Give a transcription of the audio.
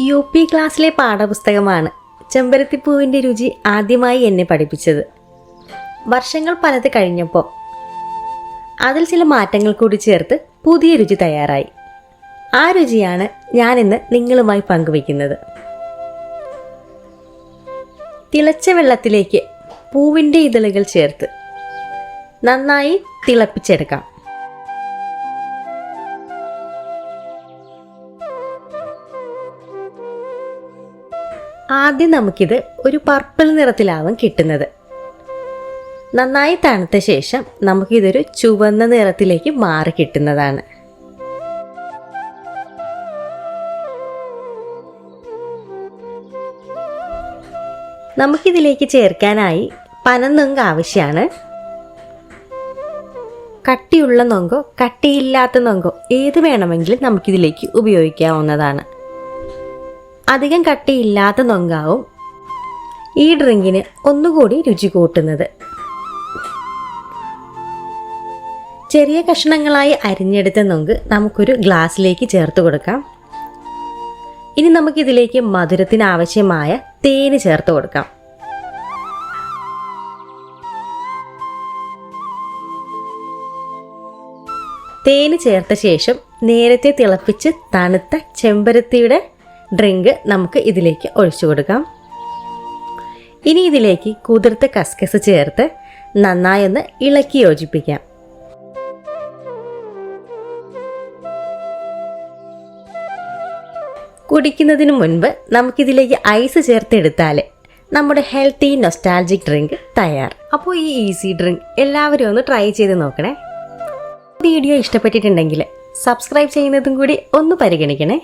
UP ക്ലാസ്സിലെ പാഠപുസ്തകമാണ് ചെമ്പരത്തിപ്പൂവിൻ്റെ രുചി ആദ്യമായി എന്നെ പഠിപ്പിച്ചത്. വർഷങ്ങൾ പലത് കഴിഞ്ഞപ്പോൾ അതിൽ ചില മാറ്റങ്ങൾ കൂടി ചേർത്ത് പുതിയ രുചി തയ്യാറായി. ആ രുചിയാണ് ഞാനിന്ന് നിങ്ങളുമായി പങ്കുവയ്ക്കുന്നത്. തിളച്ച വെള്ളത്തിലേക്ക് പൂവിൻ്റെ ഇതളുകൾ ചേർത്ത് നന്നായി തിളപ്പിച്ചെടുക്കാം. ആദ്യം നമുക്കിത് ഒരു പർപ്പിൾ നിറത്തിലാവും കിട്ടുന്നത്. നന്നായി തണുത്ത ശേഷം നമുക്കിതൊരു ചുവന്ന നിറത്തിലേക്ക് മാറി കിട്ടുന്നതാണ്. നമുക്കിതിലേക്ക് ചേർക്കാനായി പനനൊങ്ക് ആവശ്യമാണ്. കട്ടിയുള്ള നൊങ്കോ കട്ടിയില്ലാത്ത നൊങ്കോ ഏത് വേണമെങ്കിലും നമുക്കിതിലേക്ക് ഉപയോഗിക്കാവുന്നതാണ്. അധികം കട്ടിയില്ലാത്ത നൊങ്കാവും ഈ ഡ്രിങ്കിന് ഒന്നുകൂടി രുചി കൂട്ടുന്നത്. ചെറിയ കഷ്ണങ്ങളായി അരിഞ്ഞെടുത്ത നൊങ്ക് നമുക്കൊരു ഗ്ലാസ്സിലേക്ക് ചേർത്ത് കൊടുക്കാം. ഇനി നമുക്കിതിലേക്ക് മധുരത്തിന് ആവശ്യമായ തേന് ചേർത്ത് കൊടുക്കാം. തേന് ചേർത്ത ശേഷം നേരത്തെ തിളപ്പിച്ച് തണുത്ത ചെമ്പരത്തിയുടെ ഡ്രിങ്ക് നമുക്ക് ഇതിലേക്ക് ഒഴിച്ചു കൊടുക്കാം. ഇനി ഇതിലേക്ക് കുതിർത്ത കസ്കസ് ചേർത്ത് നന്നായി ഒന്ന് ഇളക്കി യോജിപ്പിക്കാം. കുടിക്കുന്നതിന് മുൻപ് നമുക്കിതിലേക്ക് ഐസ് ചേർത്തെടുത്താൽ നമ്മുടെ ഹെൽത്തി നൊസ്റ്റാൾജിക് ഡ്രിങ്ക് തയ്യാർ. അപ്പോൾ ഈ ഈസി ഡ്രിങ്ക് എല്ലാവരും ഒന്ന് ട്രൈ ചെയ്ത് നോക്കണേ. വീഡിയോ ഇഷ്ടപ്പെട്ടിട്ടുണ്ടെങ്കിൽ സബ്സ്ക്രൈബ് ചെയ്യുന്നതും കൂടി ഒന്ന് പരിഗണിക്കണേ.